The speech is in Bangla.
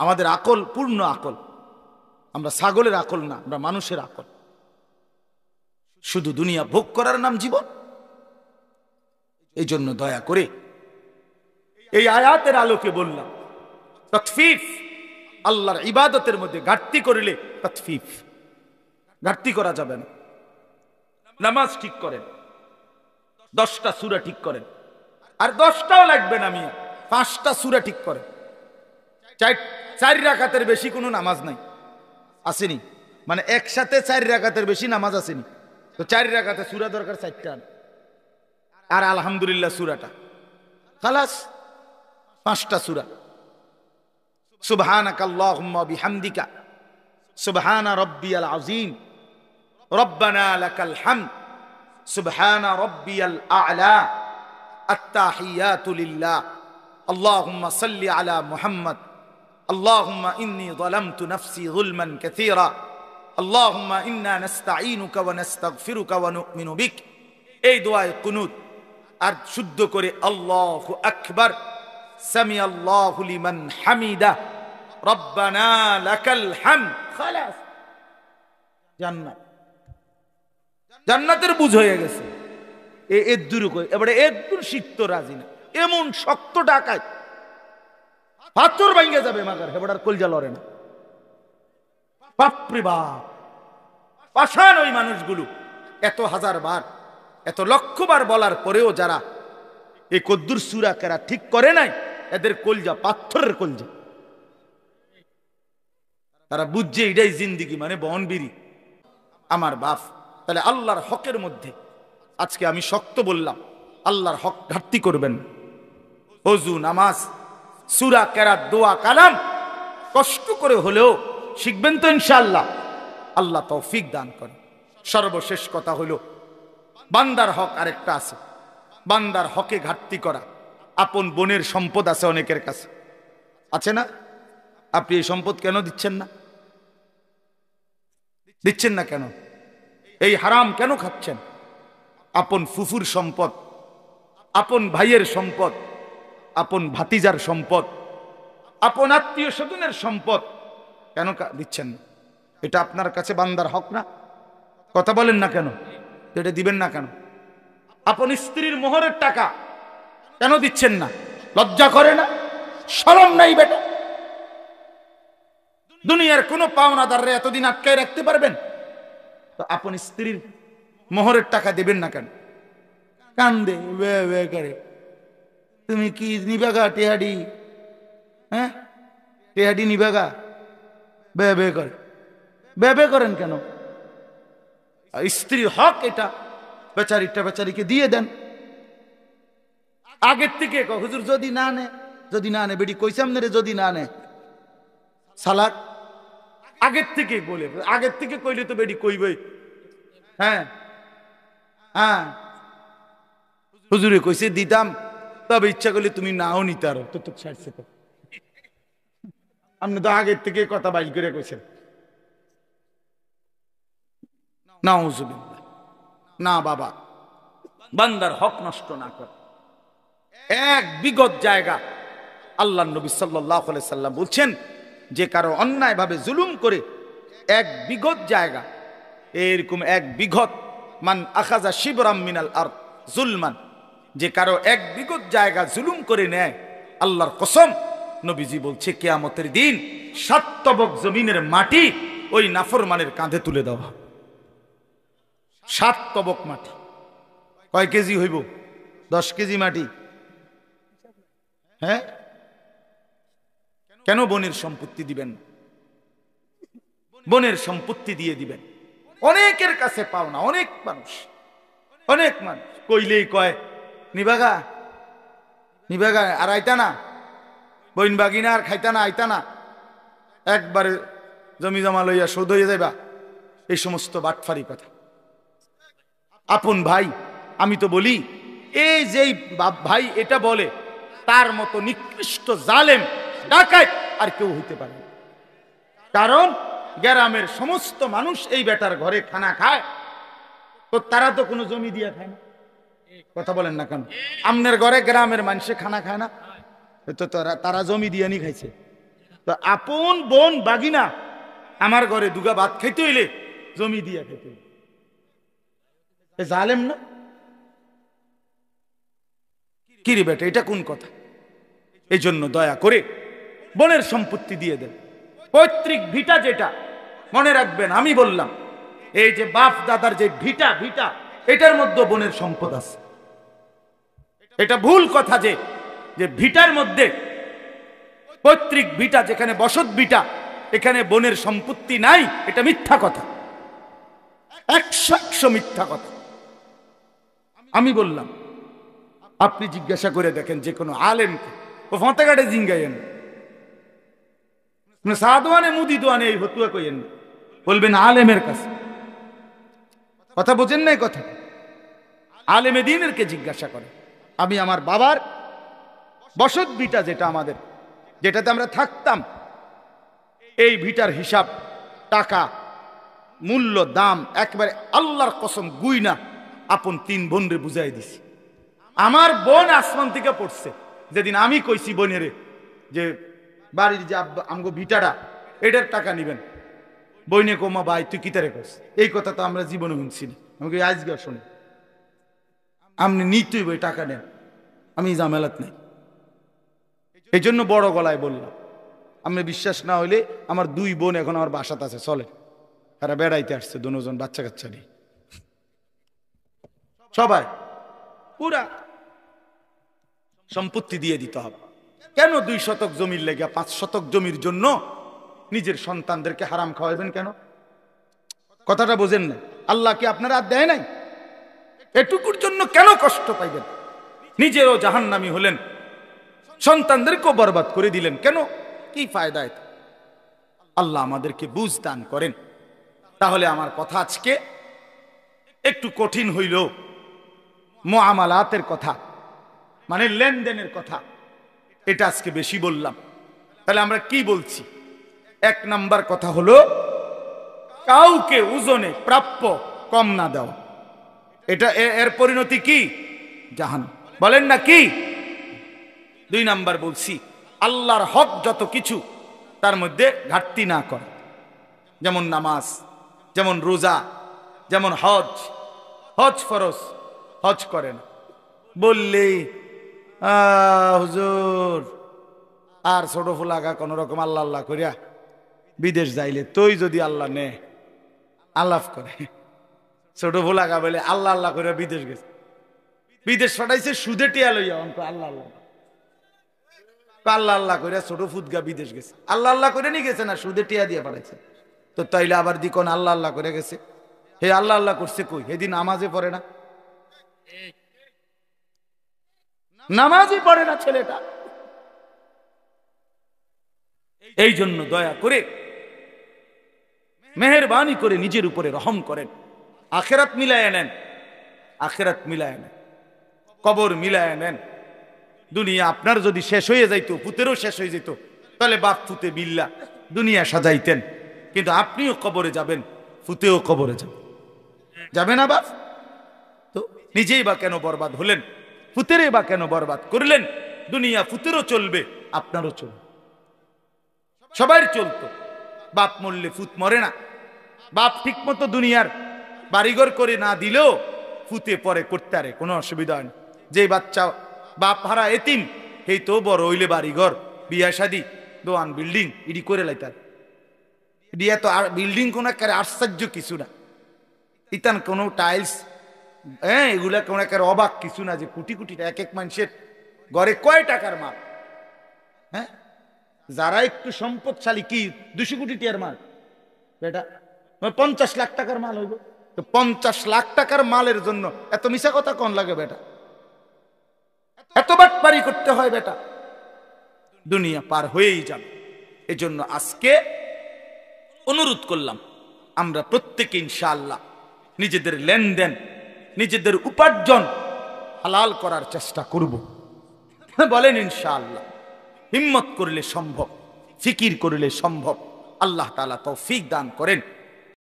আমাদের আকল পূর্ণ আকল, আমরা ছাগলের আকল না, আমরা মানুষের আকল। শুধু দুনিয়া ভোগ করার নাম জীবন। এই জন্য দয়া করে এই আয়াতের আলোকে বললাম, ততফিফ, আল্লাহর ইবাদতের মধ্যে ঘাটতি করিলে ততফিফ, ঘাটতি করা যাবে না। নামাজ ঠিক করেন, 10টা সূরা ঠিক করেন, আর 10টাও লাগবে না মিয়া, 5টা সূরা ঠিক করেন। 4 রাকাতের বেশি কোনো নামাজ নাই, আসেনি? মানে একসাথে 4 রাকাতের বেশি নামাজ আসেনি, তো 4 রাকাতে সূরা দরকার 4টা, আর আলহামদুলিল্লাহ সূরাটা খালাস, 5টা সূরা। সুবহানাকাল্লাহুম্মা বিহামদিকা সুবহানা রাব্বিয়াল আযীম রব্বানা লাকাল হামদ সুবহানা রাব্বিয়াল আ'লা আত-তাহিয়াতু লিল্লাহ আল্লাহুম্মা সাল্লি আলা মুহাম্মদ اللهم إني ظلمت نفسي ظلما كثيرا اللهم إنا نستعينك ونستغفرك ونؤمن بك। এই দোয়ায় কুনুত আর শুদ্ধ করে আল্লাহু আকবার, সামি আল্লাহু লিমান হামিদা, রব্বানা লাকাল হামদ, খালাস, জান্নাত। জান্নাতের বুঝ হয়ে গেছে। এর দূর কই, এবারে এর দূর শিখত রাজি না, এমন শক্ত ডাকায় পাথর ভাঙে যাবে, মাগার হেবড়ার কলজা লড়ে না। বাপরে বাপ, পাষাণ ওই মানুষগুলো। এত হাজার বার, এত লক্ষ বার বলার পরেও যারা এই কদ্দুর সূরা কেরা ঠিক করে নাই, এদের কলজা পাথরের কলজা। তারা বুঝছে এটাই জিন্দিগি, মানে বনবিরি। আমার বাপ, তাহলে আল্লাহর হকের মধ্যে আজকে আমি শক্ত বললাম, আল্লাহর হক ঘাটতি করবেন। ওযু, নামাজ, সূরা কেরাত, দোয়া, কালাম কষ্ট করে হলেও শিখবেন তো ইনশাআল্লাহ। আল্লাহ তৌফিক দান করেন। সর্বশেষ কথা হলো, বান্দার হক আরেকটা আছে, বান্দার হকে ঘাটতি করা। আপন বোনের সম্পদ আছে অনেকের কাছে, আছে না? আপনি এই সম্পদ কেন দিচ্ছেন না? দিচ্ছেন না কেন? এই হারাম কেন খাচ্ছেন? আপন ফুফুর সম্পদ, আপন ভাইয়ের সম্পদ, আপন ভাতিজার সম্পদ, আপন আত্মীয় স্বজনের সম্পদ কেন দিচ্ছেন না? এটা আপনার কাছে বান্দার হক না? কথা বলেন না কেন? এটা দিবেন না কেন? আপন স্ত্রীর মোহরের টাকা কেন দিচ্ছেন না? লজ্জা করে না? শরম নাই বেটা? দুনিয়ার কোন পাওনাদাররে এতদিন আটকায় রাখতে পারবেন? তো আপন স্ত্রীর মোহরের টাকা দেবেন না কেন? কান্দে বে বে করে, তুমি কি নিবাগা টেহাডি? হ্যাঁ, টেহাডি নিবাগা? বে বে করে, বে বে করেন কেন? স্ত্রীর হক এটা, বেচারিটা বেচারিকে দিয়ে দেন। আগের থেকে হুজুর যদি না নে, যদি না নে, বেটি কইসাম রে, যদি না নে সালাক, আগের থেকে বলে, আগের থেকে কইলে তো বেটি কইবই। হ্যাঁ হ্যাঁ, হুজুরে কইছে দিতাম, তবে ইচ্ছা করলে তুমি নাও নিতে আরো তো, তো ছাড়ছে তো। আপনি তো আগের থেকে কথা বাইল করে কইছেন। নাউজুবিল্লাহ। না বাবা, বান্দার হক নষ্ট না কর। এক বিগত জায়গা আল্লাহ নবী সাল্লাল্লাহু আলাইহি সাল্লাম বলছেন, যে কারো অন্যায় ভাবে জুলুম করে এক বিগত জায়গা, এরকম এক বিগত, মান আখাযা শিবরাম মিনাল আরদ জুলমান, যে কারো এক বিগত জায়গা জুলুম করে নেয়, আল্লাহর কসম নবীজি বলছে কিয়ামতের দিন 7 তবক জমিনের মাটি ওই নাফরমানের কাঁধে তুলে দেওয়া। 7 তবক মাটি কয় কেজি হইব? 10 কেজি মাটি। হ্যাঁ, কেন বোনের সম্পত্তি দিবেন? বোনের সম্পত্তি দিয়ে দিবেন। অনেকের কাছে পাওনা, অনেক মানুষ, অনেক মানুষ কইলেই কয় নিবাগা নিবাগা, আর আইতা না, বইন বাগিনা আর খাইতা না, আইতা না, একবারে জমি জমা লইয়া শোধ হইয়া যাইবা। এই সমস্ত বাটফারি কথা। আপন ভাই, আমি তো বলি, এই যেই ভাই এটা বলে, তার মতো নিকৃষ্ট জালেম ডাকাত আর কেউ হইতে পারে না। কারণ গ্রামের সমস্ত মানুষ এই বেটার ঘরে খানা খায়, তো তারা তো কোনো জমি দিয়ে খায় না। কথা বলেন না কেন? আমনের ঘরে গ্রামের মানুষে খানা খায় না, তো তারা জমি দিয়ে নি খাইছে। তো আপন বোন বাগিনা আমার ঘরে দুগা ভাত খাইতে হইলে জমি দিয়া খেতে হইলে, জালেম না? কি রে বেটা, এটা কোন কথা? এই জন্য দয়া করে বোনের সম্পত্তি দিয়ে দেন। পৈতৃক ভিটা যেটা, মনে রাখবেন আমি বললাম, এই যে বাপ দাদার যে ভিটা ভিটা এটার মধ্যে বোনের সম্পদ আছে। এটা ভুল কথা যে যে ভিটার মধ্যে, পৈতৃক ভিটা যেখানে বসত ভিটা, এখানে বোনের সম্পত্তি নাই, এটা মিথ্যা কথা, 100% মিথ্যা কথা। আমি বললাম আপনি জিজ্ঞাসা করে দেখেন যে কোনো আলেমকে, ও ফতেঘাটে জিঙ্গাইয়েন, সাদওয়ানে মুদি দোয়ানে এই ফতুয়া কইয়েন, বলবেন আলেমের কাছে। কথা বোঝেন না? কথা আলেমে দ্বীনেরকে জিজ্ঞাসা করে। আমি আমার বাবার বসত ভিটা যেটা আমাদের, যেটাতে আমরা থাকতাম, এই ভিটার হিসাব, টাকা, মূল্য, দাম একবারে আল্লাহর কসম গুইনা আপন 3 বোনরে বুঝাই দিছি। আমার বোন আসমান থেকে পড়ছে যেদিন আমি কইছি বোনেরে যে বাড়ির যে আমগো ভিটাটা এটার টাকা নিবেন, বইনে কোমা ভাই তুই কিতারে কস, এই কথা তো আমরা জীবনে শুনছি না, আমাকে আজকে শুনি আপনি নিতেই বই টাকা নেন, আমি জামেলাত নেই। এই জন্য বড় গলায় বললাম, আপনি বিশ্বাস না হইলে আমার 2 বোন এখন আমার বাসাতে আছে, চলে তারা বেড়াইতে আসছে, দুজন বাচ্চা কাচ্চা নেই, সবাই পুরা সম্পত্তি দিয়ে দিতে হবে। কেন 2 শতক জমির লেগে 5 শতক জমির জন্য নিজের সন্তানদেরকে হারাম খাওয়াবেন কেন? কথাটা বোঝেন না? আল্লাহ কি আপনার আর দেয় নাই? এটুকুর জন্য কেন কষ্ট পাইবেন? নিজেরও জাহান্নামী হলেন, সন্তানদেরকেও বরবাদ করে দিলেন, কেন? কি ফায়দা এতে? আল্লাহ আমাদেরকে বুঝ দান করেন। তাহলে আমার কথা আজকে একটু কঠিন হইল, মুআমালাতের কথা, মানে লেনদেনের কথা, এটা আজকে বেশি বললাম। তাহলে আমরা কি বলছি? 1 নাম্বার কথা হলো কাউকে ওজনে প্রাপ্য কম না দেওয়া। এটা এর পরিণতি কি? জাহান্নাম। বলেন না কি? 2 নাম্বার বলছি আল্লাহর হক যত কিছু তার মধ্যে ঘাটতি না করা, যেমন নামাজ, যেমন রোজা, যেমন হজ। হজ ফরজ, হজ করে না বললেই হুজুর আর ছোট ফুলাগা কোন রকম আল্লাহ আল্লাহ করিয়া বিদেশ যাইলে তুই যদি আল্লাহ নে আলাপ করে, ছোট ফুলাগা বলে আল্লাহ আল্লাহ করিয়া বিদেশ গেছে, বিদেশ পাঠাইছে সুদে টিয়া লইয়া, আল্লাহ আল্লাহ আল্লাহ আল্লাহ করিয়া ছোট ফুদগা বিদেশ গেছে, আল্লাহ আল্লাহ করে নিয়ে গেছে না, সুদে টিয়া দিয়ে পাঠাইছে। তো তাইলে আবার দিকন আল্লাহ আল্লাহ করে গেছে, হে আল্লাহ আল্লাহ করছে কই? সেদিন নামাজে পড়ে না, নামাজই পড়ে না ছেলেটা। এই জন্য দয়া করে মেহেরবানি করে নিজের উপরে রহম করেন, আখেরাত মিলায় নেন, আখেরাত মিলায় নেন, কবর মিলায় নেন। দুনিয়া আপনার যদি শেষ হয়ে যাইতো, পুতেরও শেষ হয়ে যেত, তাহলে বাপ ফুতে বিল্লা দুনিয়া সাজাইতেন, কিন্তু আপনিও কবরে যাবেন, ফুতেও কবরে যাবেন, যাবে না বাপ? তো নিজেই বা কেন বরবাদ হলেন? ফুতেরে বা কেন বরবাদ করলেন? দুনিয়া ফুতেরও চলবে, আপনারও চলবে, সবার চলতো। বাপ মরলে ফুত মরে না। বাপ ঠিক মতো দুনিয়ার বাড়িঘর করে না দিলেও ফুতে পরে করতে পারে, কোনো অসুবিধা হয় না। যে বাচ্চা বাপ হারা এতিম, এই তো বড় হইলে বাড়িঘর, বিয়া শাদি, দোয়ান, বিল্ডিং ইডি করে লাইতার। ইডিয়া তো আর বিল্ডিং কোন একেবারে আশ্চর্য কিছু না, ইতান কোনো টাইলস, হ্যাঁ এগুলা কোন একেবারে অবাক কিছু না যে কোটি কোটি এক এক মানুষের ঘরে কয় টাকার মাল। হ্যাঁ, যারা একটু সম্পদশালী কি 200 কোটি টাকার মাল, বেটা 50 লাখ টাকার মাল হইব। তো 50 লাখ টাকার মালের জন্য এত মিশা কথা কোন লাগে বেটা? এত বাটপারি করতে হয় বেটা? দুনিয়া পার হয়েই যাবে। এজন্য আজকে অনুরোধ করলাম, আমরা প্রত্যেকে ইনশাআল্লাহ নিজেদের লেনদেন, নিজেদের উপার্জন হালাল করার চেষ্টা করব। বলেন ইনশাআল্লাহ। হিম্মত করলে সম্ভব, ফিকির করলে সম্ভব। আল্লাহ তাআলা তৌফিক দান করেন।